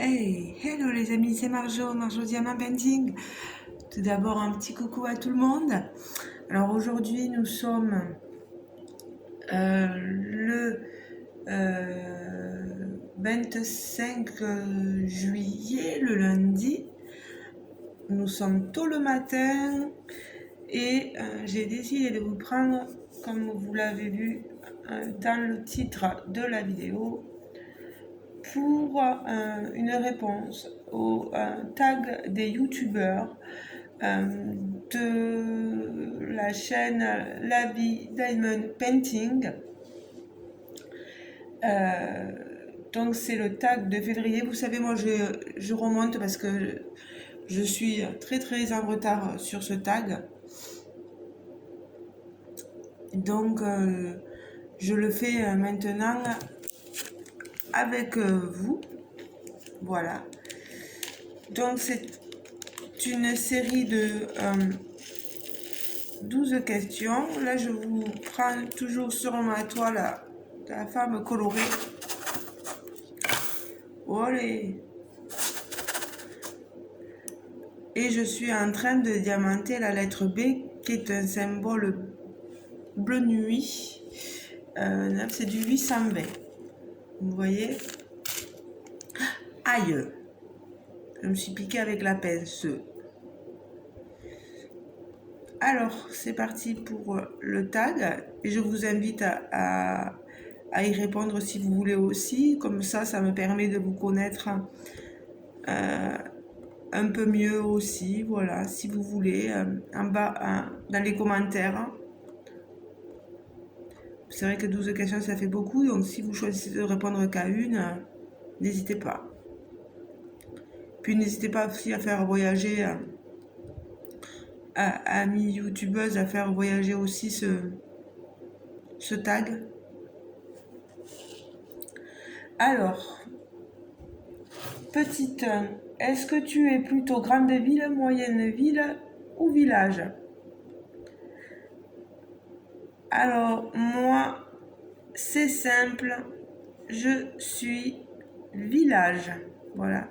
Hey, hello les amis, c'est Marjo Diamant Painting. Tout d'abord un petit coucou à tout le monde. Alors aujourd'hui nous sommes le 25 juillet, le lundi. Nous sommes tôt le matin et j'ai décidé de vous prendre, comme vous l'avez vu dans le titre de la vidéo, pour une réponse au tag des youtubeurs de la chaîne Lavi Diamond Painting. Donc c'est le tag de février. Vous savez, moi je remonte parce que je suis très en retard sur ce tag. Donc je le fais maintenant avec vous. Voilà. Donc c'est une série de 12 questions. Là, je vous prends toujours sur ma toile la femme colorée. Olé. Et je suis en train de diamanter la lettre B, qui est un symbole bleu nuit. C'est du 820. Vous voyez? Aïe! Je me suis piqué avec la pince. Alors, c'est parti pour le tag. Et je vous invite à y répondre si vous voulez aussi. Comme ça me permet de vous connaître un peu mieux aussi. Voilà, si vous voulez, en bas, dans les commentaires. C'est vrai que 12 questions, ça fait beaucoup. Donc, si vous choisissez de répondre qu'à une, n'hésitez pas. Puis, n'hésitez pas aussi à faire voyager... amis youtubeuses, à faire voyager aussi ce tag. Alors, petite 1, est-ce que tu es plutôt grande ville, moyenne ville ou village? Alors, moi, c'est simple, je suis village. Voilà.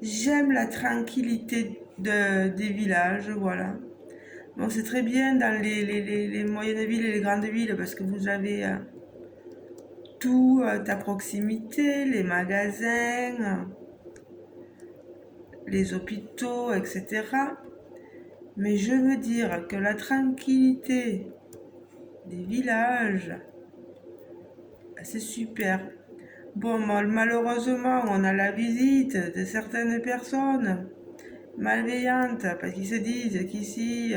J'aime la tranquillité des villages, voilà. Bon, c'est très bien dans les moyennes villes et les grandes villes parce que vous avez tout à proximité, les magasins, les hôpitaux, etc. Mais je veux dire que la tranquillité des villages, c'est super. Bon, malheureusement, on a la visite de certaines personnes malveillantes parce qu'ils se disent qu'ici,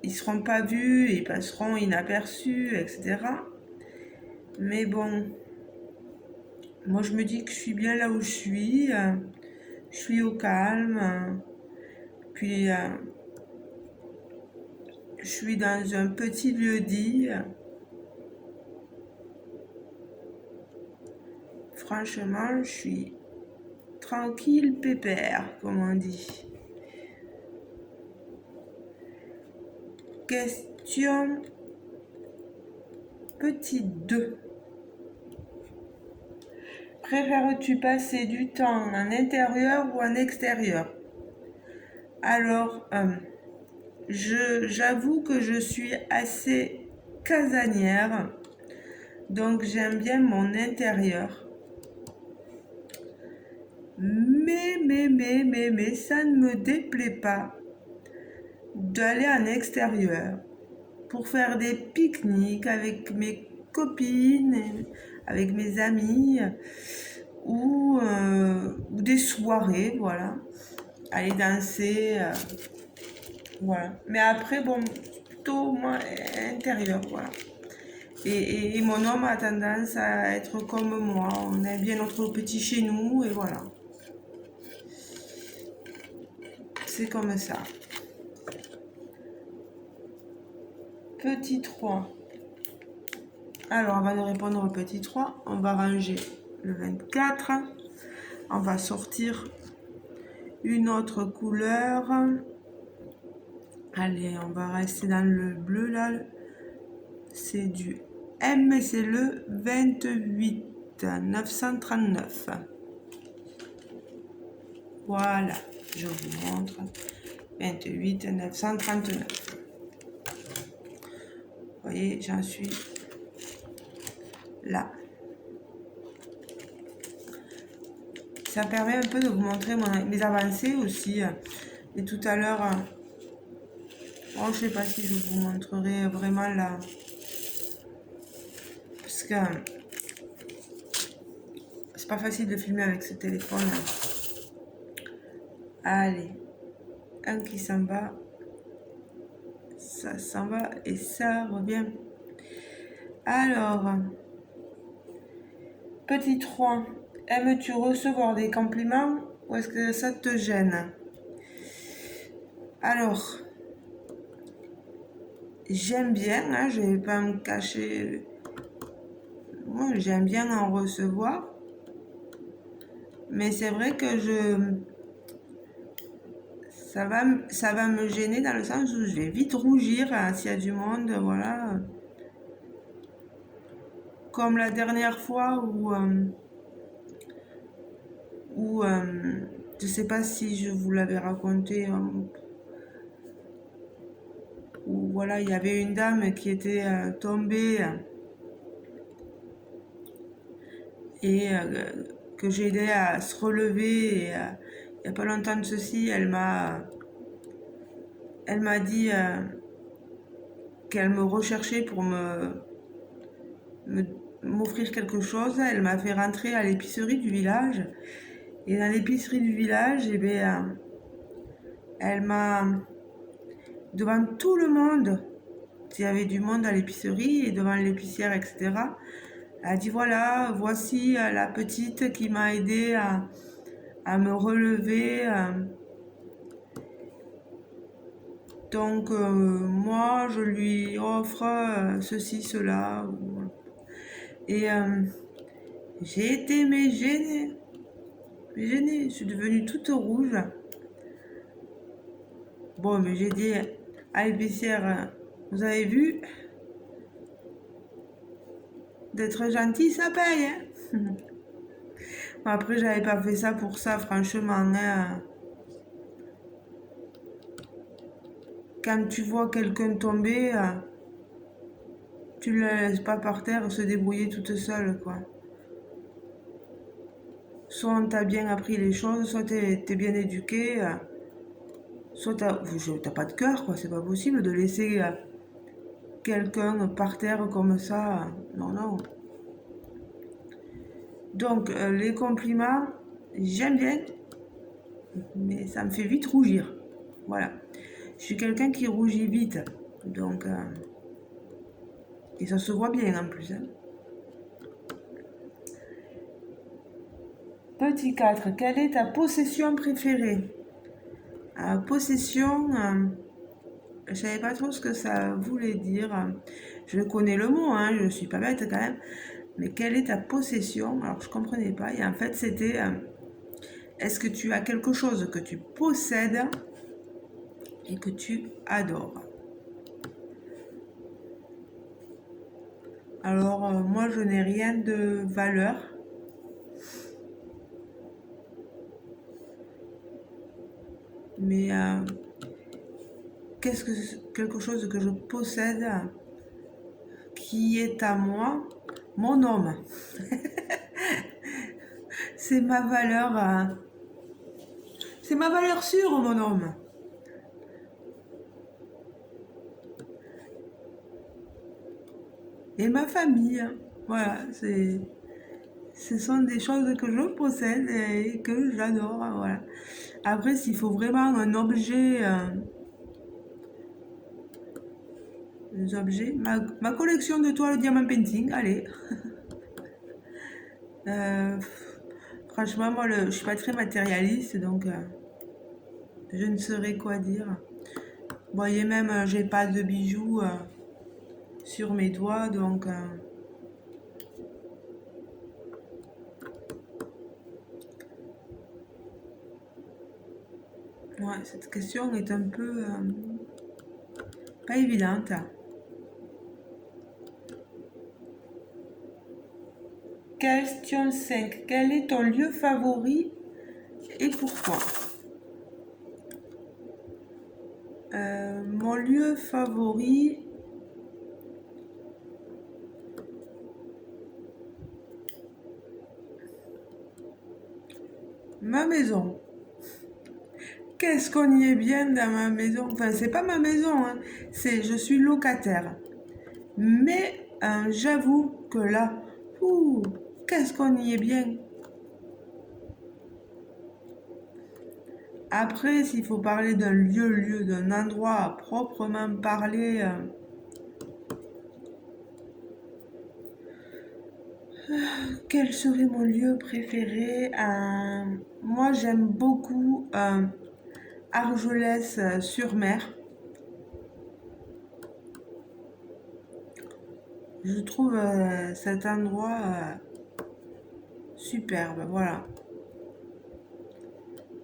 ils seront pas vus, ils passeront inaperçus, etc. Mais bon, moi je me dis que je suis bien là où je suis au calme, puis je suis dans un petit lieu-dit. Franchement, je suis tranquille, pépère, comme on dit. Question petit 2. Préfères-tu passer du temps en intérieur ou en extérieur? Alors, j'avoue que je suis assez casanière, donc j'aime bien mon intérieur. Mais, ça ne me déplaît pas d'aller en extérieur pour faire des pique-niques avec mes copines, avec mes amis, ou des soirées, voilà, aller danser, voilà. Mais après, bon, plutôt moi, intérieur, voilà. Et mon homme a tendance à être comme moi, on aime bien notre petit chez nous, et voilà. C'est comme ça. Petit 3. Alors, avant de répondre au petit 3, on va ranger le 24. On va sortir une autre couleur. Allez, on va rester dans le bleu là. C'est du M, c'est le 28 939. Voilà, je vous montre. 28 939. Vous voyez, j'en suis là. Ça permet un peu de vous montrer mes avancées aussi. Et tout à l'heure, bon, je sais pas si je vous montrerai vraiment là. Parce que c'est pas facile de filmer avec ce téléphone. Allez, un qui s'en va. Ça s'en va et ça revient. Alors, petit 3, aimes-tu recevoir des compliments ou est-ce que ça te gêne? Alors, j'aime bien, hein, je ne vais pas me cacher. Moi, j'aime bien en recevoir. Mais c'est vrai que ça va me gêner dans le sens où je vais vite rougir hein, s'il y a du monde, voilà. Comme la dernière fois où je sais pas si je vous l'avais raconté, où voilà, il y avait une dame qui était tombée et que j'ai aidé à se relever. Et, il n'y a pas longtemps de ceci, elle m'a dit qu'elle me recherchait pour m'offrir quelque chose. Elle m'a fait rentrer à l'épicerie du village. Et dans l'épicerie du village, eh bien, elle m'a, devant tout le monde, il y avait du monde à l'épicerie et devant l'épicière, etc., elle a dit voilà, voici la petite qui m'a aidé à me relever. Donc, moi, je lui offre ceci, cela. Et j'ai été mais gênée. Je suis devenue toute rouge. Bon, mais j'ai dit à l'épicière, vous avez vu, d'être gentil, ça paye. Hein. Bon, après, j'avais pas fait ça pour ça, franchement. Hein. Quand tu vois quelqu'un tomber, tu ne la laisses pas par terre se débrouiller toute seule, quoi. Soit on t'a bien appris les choses, soit t'es bien éduqué, soit t'as pas de cœur, quoi. C'est pas possible de laisser quelqu'un par terre comme ça. Non, non. Donc, les compliments, j'aime bien, mais ça me fait vite rougir. Voilà. Je suis quelqu'un qui rougit vite. Donc, et ça se voit bien en plus. Hein. Petit 4. Quelle est ta possession préférée? Possession, je savais pas trop ce que ça voulait dire. Je connais le mot, hein, je suis pas bête quand même. Mais quelle est ta possession? Alors je comprenais pas. Et en fait, c'était est-ce que tu as quelque chose que tu possèdes et que tu adores? Alors moi, je n'ai rien de valeur. Mais quelque chose que je possède qui est à moi? Mon homme. C'est ma valeur. C'est ma valeur sûre, mon homme. Et ma famille. Voilà, ce sont des choses que je possède et que j'adore. Voilà. Après, s'il faut vraiment un objet, des objets, ma collection de toiles diamant painting, allez. Euh, franchement, moi, je suis pas très matérialiste, donc je ne saurais quoi dire. Vous voyez même, j'ai pas de bijoux sur mes doigts, donc ouais, cette question est un peu pas évidente. Question 5. Quel est ton lieu favori et pourquoi? Mon lieu favori, ma maison. Qu'est-ce qu'on y est bien dans ma maison? Enfin, c'est pas ma maison, hein. Je suis locataire. Mais j'avoue que là, ouh, qu'est-ce qu'on y est bien. Après, s'il faut parler d'un lieu, d'un endroit à proprement parler, quel serait mon lieu préféré? Moi, j'aime beaucoup Argelès-sur-Mer. Je trouve cet endroit superbe, voilà.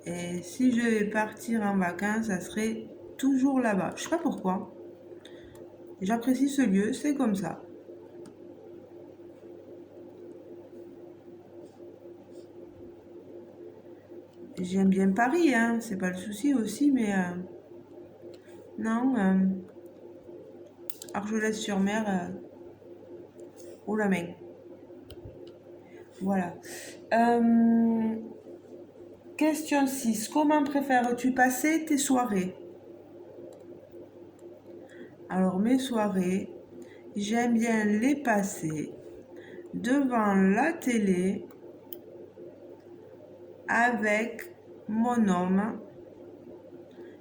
Et si je vais partir en vacances, ça serait toujours là-bas. Je sais pas pourquoi. J'apprécie ce lieu, c'est comme ça. J'aime bien Paris, hein, c'est pas le souci aussi, mais non, Argelès-sur-Mer, haut la main. Voilà. Euh, Question 6. Comment préfères-tu passer tes soirées? Alors, mes soirées, j'aime bien les passer devant la télé avec mon homme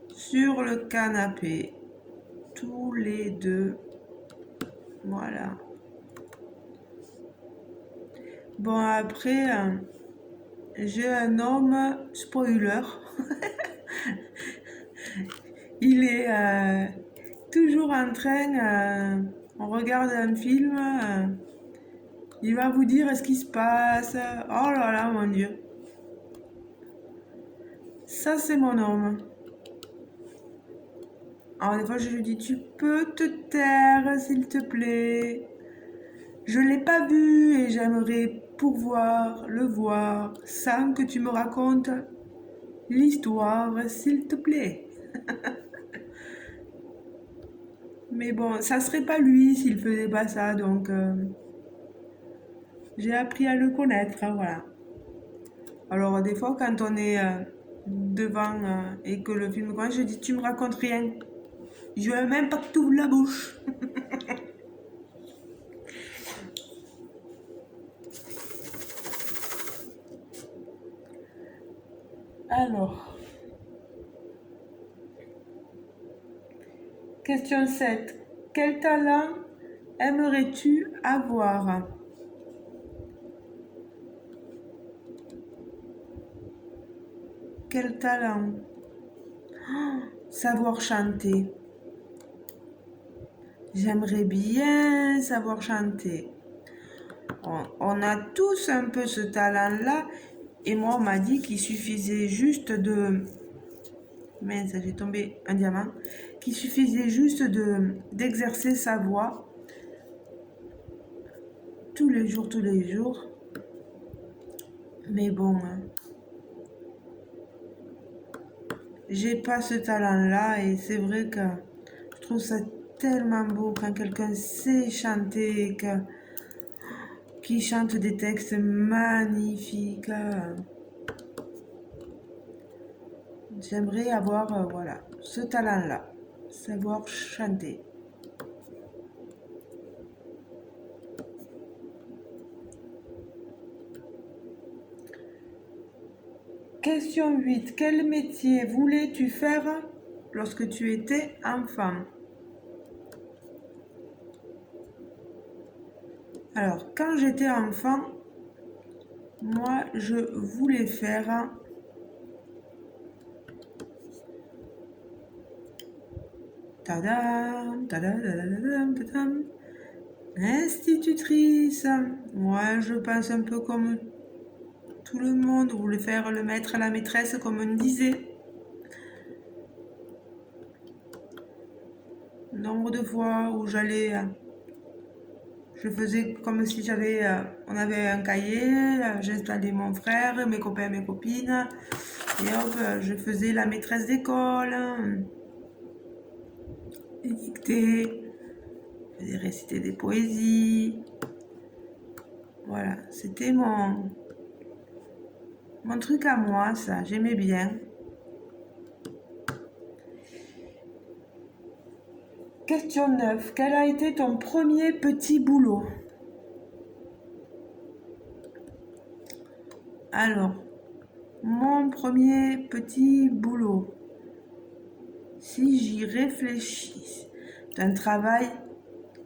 sur le canapé, tous les deux. Voilà. Bon, après, j'ai un homme spoiler. Il est toujours en train, on regarde un film, il va vous dire ce qui se passe. Oh là là, mon Dieu. Ça, c'est mon homme. Alors, des fois, je lui dis, tu peux te taire, s'il te plaît. Je l'ai pas vu et j'aimerais pouvoir le voir sans que tu me racontes l'histoire, s'il te plaît. Mais bon, ça serait pas lui s'il faisait pas ça, donc j'ai appris à le connaître, hein, voilà. Alors des fois, quand on est devant et que le film commence, je dis tu me racontes rien. Je veux même pas que tu ouvres la bouche. Alors, question 7. Quel talent aimerais-tu avoir? Quel talent? Savoir chanter. J'aimerais bien savoir chanter. On a tous un peu ce talent-là. Et moi, on m'a dit qu'il suffisait juste de... Mince, j'ai tombé un diamant. Qu'il suffisait juste d'exercer sa voix tous les jours, tous les jours. Mais bon, hein, j'ai pas ce talent-là et c'est vrai que je trouve ça tellement beau quand quelqu'un sait chanter et qui chante des textes magnifiques. J'aimerais avoir voilà, ce talent-là, savoir chanter. Question 8. Quel métier voulais-tu faire lorsque tu étais enfant? Alors, quand j'étais enfant, moi, je voulais faire tadam, tadam, tadam, tadam, institutrice. Moi, je pense un peu comme tout le monde voulait faire le maître à la maîtresse, comme on disait. Nombre de fois où j'allais, je faisais comme si on avait un cahier, j'installais mon frère, mes copains, mes copines. Et hop, je faisais la maîtresse d'école, des dictées, je faisais réciter des poésies. Voilà, c'était mon truc à moi, ça, j'aimais bien. Question 9. Quel a été ton premier petit boulot? Alors, mon premier petit boulot, si j'y réfléchis, c'est un travail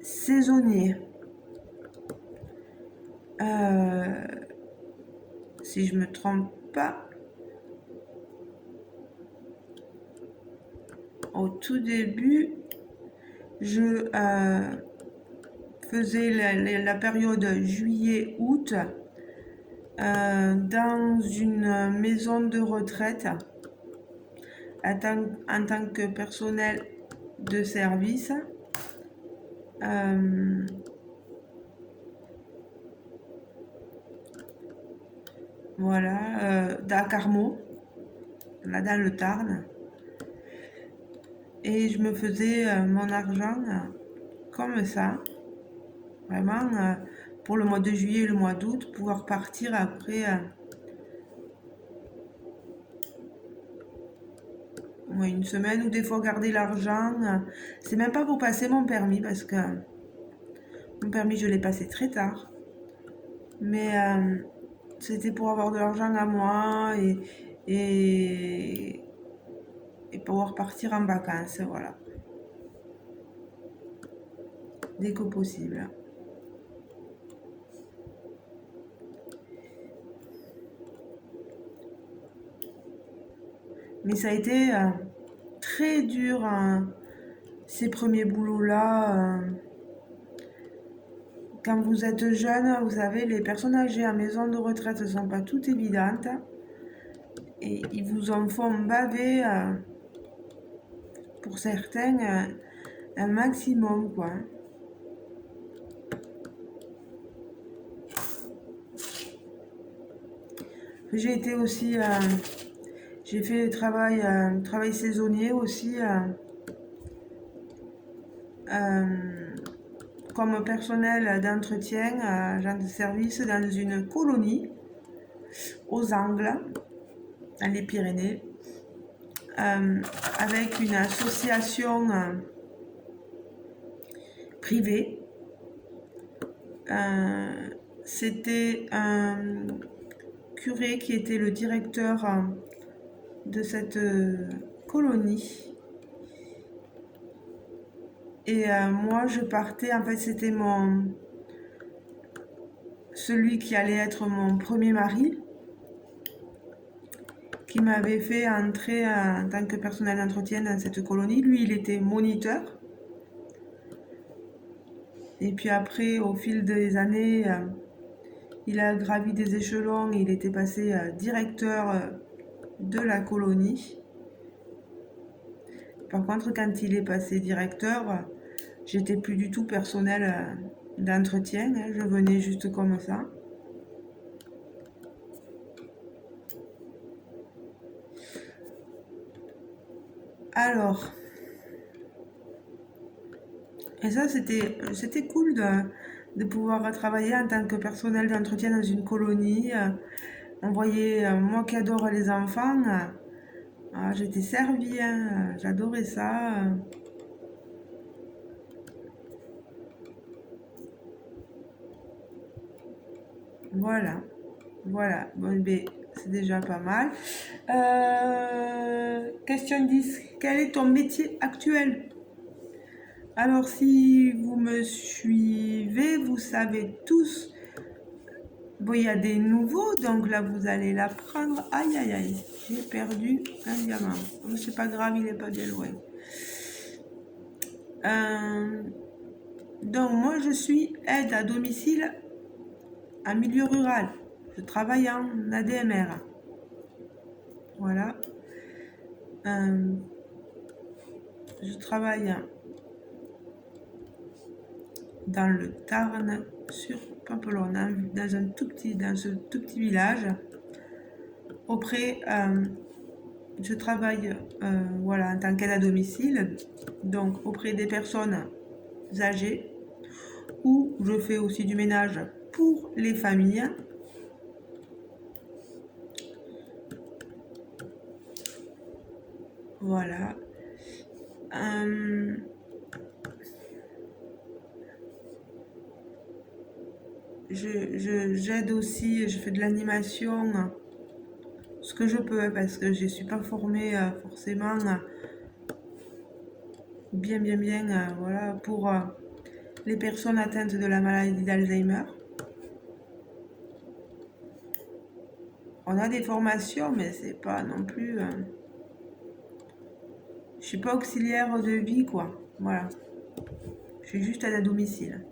saisonnier. Si je me trompe pas, au tout début, je faisais la période juillet-août dans une maison de retraite en tant que personnel de service. Voilà, à Carmaux, là dans le Tarn. Et je me faisais mon argent comme ça, vraiment pour le mois de juillet et le mois d'août, pouvoir partir après une semaine ou des fois garder l'argent. C'est même pas pour passer mon permis parce que mon permis je l'ai passé très tard. Mais c'était pour avoir de l'argent à moi et pouvoir partir en vacances, voilà. Dès que possible. Mais ça a été très dur, ces premiers boulots-là. Quand vous êtes jeune, vous savez, les personnes âgées en maison de retraite ne sont pas toutes évidentes. Et ils vous en font baver, pour certains, un maximum, quoi. J'ai été aussi, j'ai fait le travail saisonnier aussi, comme personnel d'entretien, agent de service dans une colonie aux Angles, dans les Pyrénées, avec une association privée. C'était un curé qui était le directeur de cette colonie. Et moi, je partais, en fait, c'était celui qui allait être mon premier mari, qui m'avait fait entrer en tant que personnel d'entretien dans cette colonie. Lui, il était moniteur. Et puis après, au fil des années, il a gravi des échelons et il était passé directeur de la colonie. Par contre, quand il est passé directeur, j'étais plus du tout personnel d'entretien, hein, je venais juste comme ça. Alors, et ça c'était cool de pouvoir travailler en tant que personnel d'entretien dans une colonie. On voyait, moi qui adore les enfants, j'étais servie, hein, j'adorais ça. Voilà, voilà. Bon, ben, c'est déjà pas mal. Question 10. Quel est ton métier actuel? Alors, si vous me suivez, vous savez tous. Bon, il y a des nouveaux, donc là, vous allez l'apprendre. Aïe, aïe, aïe, j'ai perdu un diamant. Oh, c'est pas grave, il n'est pas bien loin. Donc, moi, je suis aide à domicile en milieu rural. Je travaille en ADMR. Voilà. Je travaille dans le Tarn, sur Pampelonne, dans ce tout petit village, auprès je travaille voilà, en tant qu'aide à domicile, donc auprès des personnes âgées, ou je fais aussi du ménage pour les familles. Voilà. J'aide aussi, je fais de l'animation, ce que je peux, parce que je ne suis pas formée forcément bien, voilà, pour les personnes atteintes de la maladie d'Alzheimer. On a des formations, mais c'est pas non plus. Je suis pas auxiliaire de vie, quoi. Voilà. Je suis juste à domicile.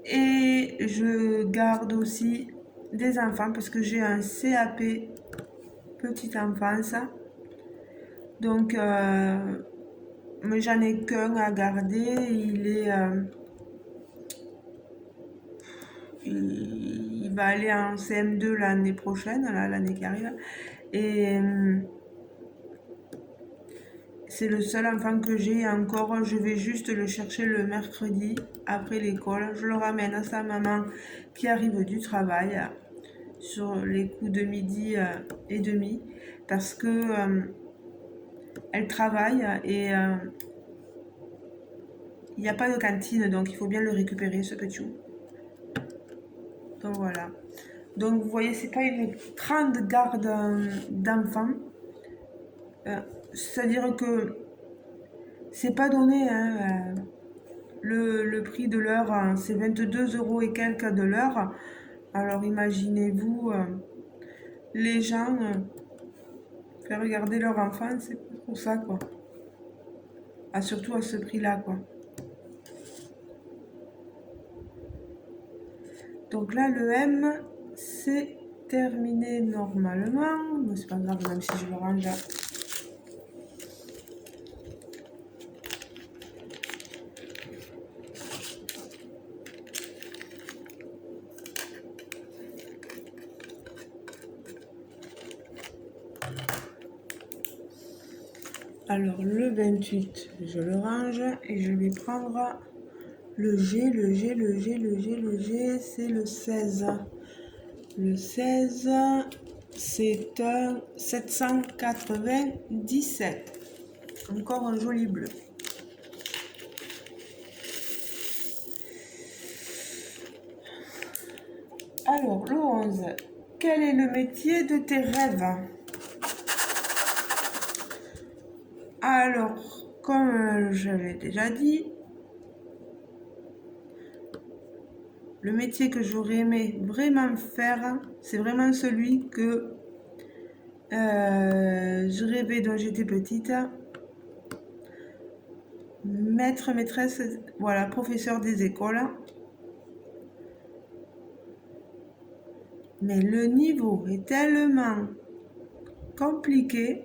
Et je garde aussi des enfants parce que j'ai un CAP petite enfance. Donc, mais j'en ai qu'un à garder. Il va aller en CM2 l'année prochaine, l'année qui arrive. Et c'est le seul enfant que j'ai encore. Je vais juste le chercher le mercredi après l'école. Je le ramène à sa maman qui arrive du travail sur les coups de midi et demi parce que elle travaille et il n'y a pas de cantine, donc il faut bien le récupérer, ce petit chou. Donc voilà. Donc vous voyez, c'est pas une grande garde d'enfants. C'est-à-dire que c'est pas donné, hein, le prix de l'heure, hein, c'est 22 € et quelques de l'heure. Alors imaginez-vous, les gens faire regarder leur enfant, c'est pour ça, quoi. Ah, surtout à ce prix-là, quoi. Donc là, le M, c'est terminé normalement. Mais c'est pas grave, même si je le range. Alors le 28, je le range et je vais prendre le G, c'est le 16. Le 16, c'est un 797. Encore un joli bleu. Alors, le 11. Quel est le métier de tes rêves? Alors, comme je l'ai déjà dit, le métier que j'aurais aimé vraiment faire, c'est vraiment celui que je rêvais quand j'étais petite. Maître, maîtresse, voilà, professeur des écoles. Mais le niveau est tellement compliqué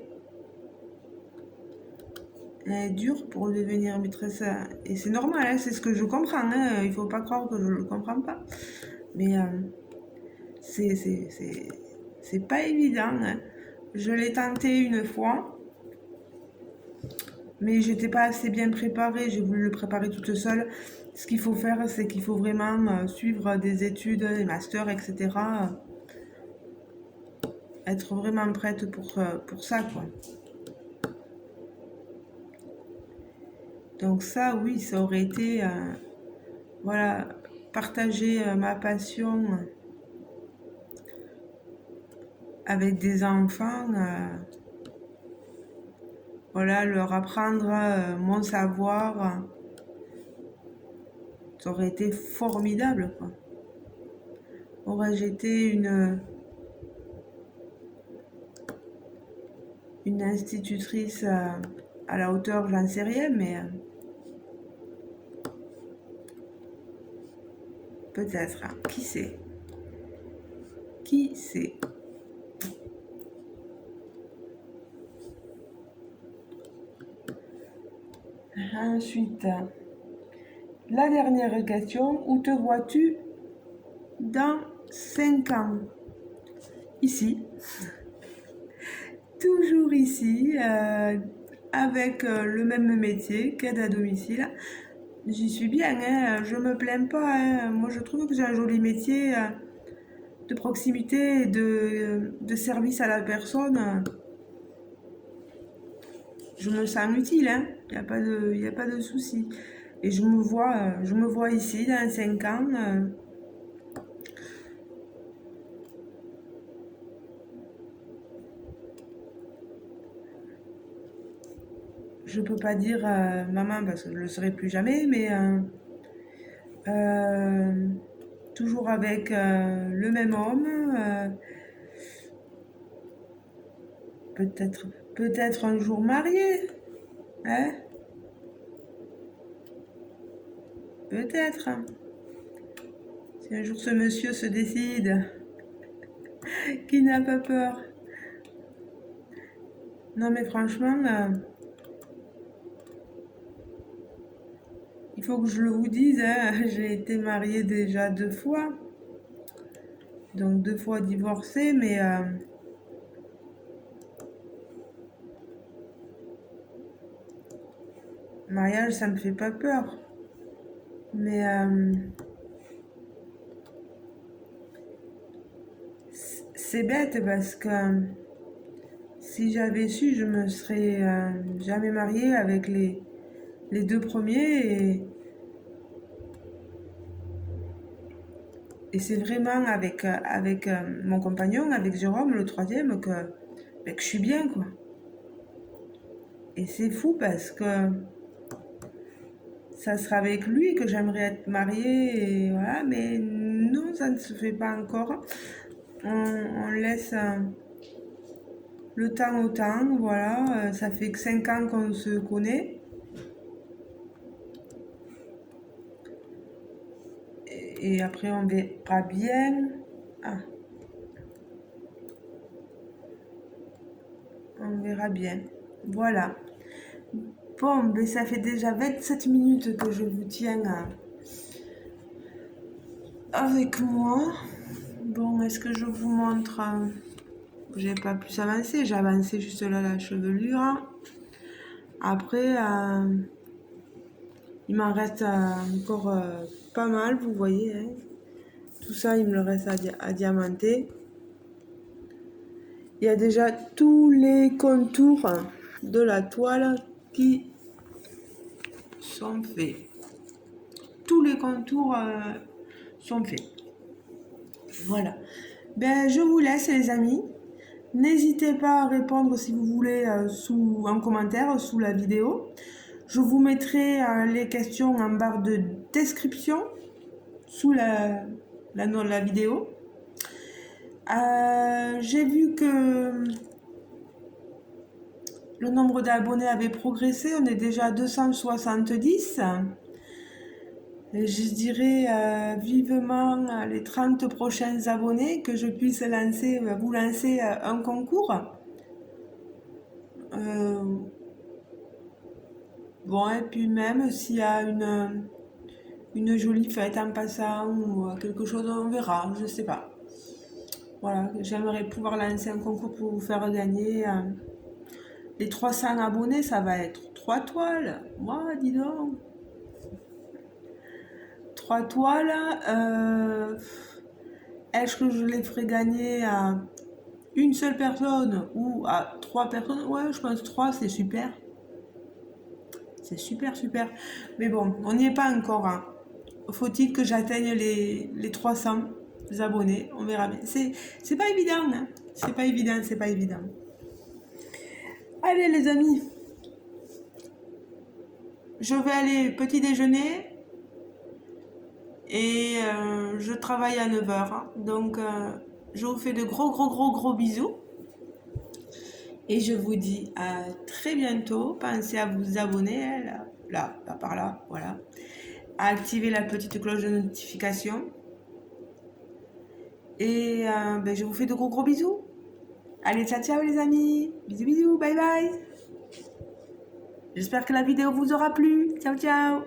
et dur pour devenir maîtresse. Et c'est normal, hein, c'est ce que je comprends. Hein, il faut pas croire que je ne le comprends pas. Mais c'est pas évident. Hein. Je l'ai tenté une fois, mais j'étais pas assez bien préparée. J'ai voulu le préparer toute seule. Ce qu'il faut faire, c'est qu'il faut vraiment suivre des études, des masters, etc. Être vraiment prête pour ça, quoi. Donc ça, oui, ça aurait été, voilà, partager ma passion avec des enfants, voilà, leur apprendre mon savoir, ça aurait été formidable, quoi. Aurais-je été une institutrice à la hauteur, j'en sais rien, mais peut-être, hein, qui sait? Qui sait? Ensuite, la dernière question, où te vois-tu dans 5 ans? Ici. toujours ici, avec le même métier qu'aide à domicile. J'y suis bien, hein, je me plains pas, hein. Moi, je trouve que j'ai un joli métier de proximité, de service à la personne. Je me sens utile, hein. Y a pas de souci. Et je me vois ici dans 5 ans. Je peux pas dire maman parce que je le serai plus jamais, mais euh, toujours avec le même homme, peut-être peut-être un jour marié, hein? Peut-être. Si un jour ce monsieur se décide, qui n'a pas peur. Non mais franchement, il faut que je le vous dise, hein, j'ai été mariée déjà 2 fois, donc 2 fois divorcée, mais mariage ça me fait pas peur. Mais c'est bête parce que si j'avais su, je me serais jamais mariée avec les 2 premiers. Et c'est vraiment avec mon compagnon, avec Jérôme, le troisième, que je suis bien, quoi. Et c'est fou parce que ça sera avec lui que j'aimerais être mariée, et voilà, mais non, ça ne se fait pas encore. On laisse le temps au temps, voilà. Ça fait que 5 ans qu'on se connaît. Et après, on verra bien. Ah, on verra bien. Voilà. Bon, ben ça fait déjà 27 minutes que je vous tiens avec moi. Bon, est-ce que je vous montre j'ai pas plus avancé, j'ai avancé juste là la chevelure. Après, il m'en reste encore pas mal, vous voyez, hein. Tout ça, il me le reste à diamanter. Il y a déjà tous les contours de la toile qui sont faits. Tous les contours sont faits. Voilà. Ben, je vous laisse, les amis. N'hésitez pas à répondre si vous voulez en commentaire sous la vidéo. Je vous mettrai les questions en barre de description sous la vidéo. J'ai vu que le nombre d'abonnés avait progressé. On est déjà à 270. Et je dirais vivement les 30 prochains abonnés que je puisse vous lancer un concours. Bon, et puis même s'il y a une jolie fête en passant ou quelque chose, on verra, je sais pas. Voilà, j'aimerais pouvoir lancer un concours pour vous faire gagner les 300 abonnés, ça va être 3 toiles. Moi, dis donc. 3 toiles. Est-ce que je les ferai gagner à une seule personne ou à 3 personnes? Ouais, je pense 3, c'est super. C'est super, super. Mais bon, on n'y est pas encore, hein. Faut-il que j'atteigne les 300 abonnés? On verra bien. C'est pas évident, hein. C'est pas évident, c'est pas évident. Allez, les amis. Je vais aller petit déjeuner. Et je travaille à 9h. Hein. Donc, je vous fais de gros bisous. Et je vous dis à très bientôt. Pensez à vous abonner, hein, là, par là, voilà. À activer la petite cloche de notification. Et ben, je vous fais de gros bisous. Allez, ciao les amis. Bisous, bye bye. J'espère que la vidéo vous aura plu. Ciao.